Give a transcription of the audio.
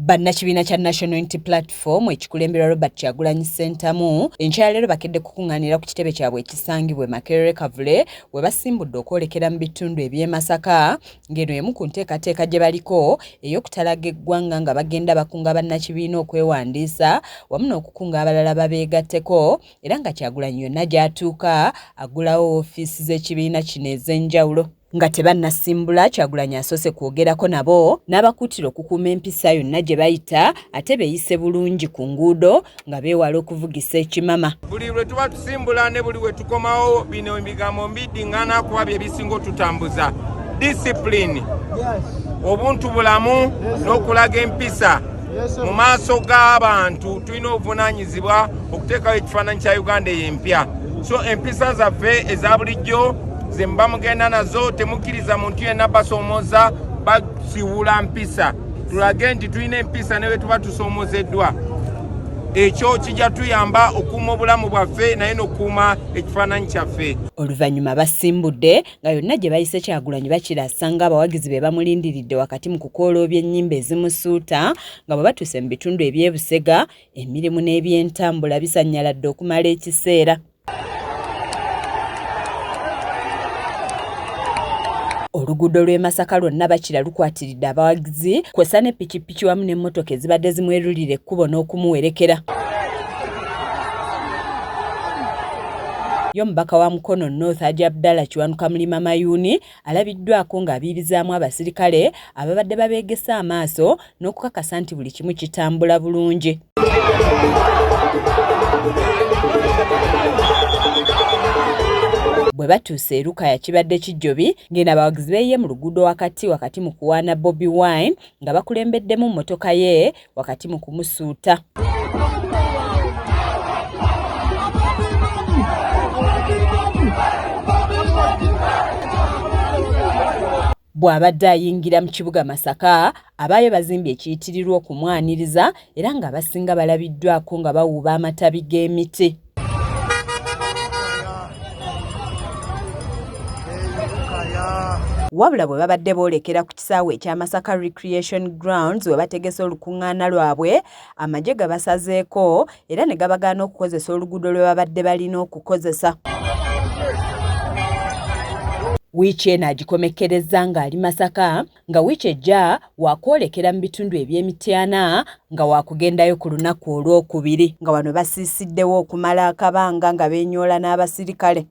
Bannakibiina kya National Unity Platform ekikulemberwa Robert Kyagulanyi Ssentamu enkya leero bakedde kukungaanira ku kitebe kyabwe ekisangibwa Makerere Kavule we basimbudde okwolekera mu bitundu eby'e Masaka ng'eno emu ku nteekateeka gye baliko ey'okutalaga eggwanga nga bagenda bakunga bannakibiina okwewandiisa wamu n'okukunga abalala babeegatteko era nga Kyagulanyi yonna gy'atuuka aggulawo ofiisi z'ekibiina kino ez'enjawulo. Nga tebannasimbula Kyagulanyi asoose kwogerako nabo n'abakuutira okukuuma empisa yonna gye bayita ate beeyise bulungi ku nguudo nga beewala okuvugisa ekimama. Buli lwe tuba tusimbula ne buli lwe tukomawo bino ebigambo mbiddiŋŋana kuba bye bisinga otutambuza. Discipline, obuntu bulamu n'okulaga empisa mu maaso g'abantu tulina obuvunaanyizibwa okuteekawo ekifaananyi kya Uganda ey'empya. So empisa zaffe eza bulijjo ze mba mugenda nazo temukkiriza muntu yenna basoomoza basiwula mpisa. Tulage nti tulina empisa ne bwe tuba tusoomozeddwa. Ekyo kijja tuyamba okuuma obulamu bwaffe naye n'okuuma ekifaananyi kyaffe. Oluvannyuma basimbudde nga yonna gye bayise Kyagulanyi bakirasa ng'abawagizi be bamulindiridde wakati mu kukooloobya ennyimba ezimusuuta nga bwe batuuse mu bitundu eby'e Busega emirimu n'ebyentambula bisanyaladde okumala ekiseera. Oluguudo lw'e Masaka lwonna bakira lukwatiridde abawagizi kwessa ne pikipiki wamu n'emmotoka ezibadde zimwerulira ekkubo n'okumuwerekera. Omubaka wa Mukono North Haji Abdallah Kiwanuka Mulima Mayuni alabiddwako ng'abiibizaamu abasirikale ababadde babeegesa amaaso n'okukakasa nti buli kimu kitambula bulungi. Bwe batuuse Lukaya kibadde kijjobi ng'eno abawagizi beeye mu luguudo wakati mu kuwaana Bobi Wine nga bakulembeddemu mmotoka ye wakati mu kumusuuta. Bw'abadde ayingira mu kibuga Masaka abaayo bazimbye ekiyitirirwa okumwaniriza era nga abasinga balabiddwako nga bawuuba amatabi g'emiti. Wabula bwe babadde boolekera ku kisaawe ekya Masaka Recreation Grounds we bategese olukuŋŋaana lwabwe amagye gabasazeeko era ne gabagaana okukozesa oluguudo lwe babadde balina okukozesa. Wiiki eno agikomekkereza ng'ali Masaka nga wiiki ejja waakwolekera mu bitundu eby'Emityana nga waakugendayo ku lunaku olwokubiri nga wano basiisiddewo okumala akabanga nga beenyoola n'abasirikale.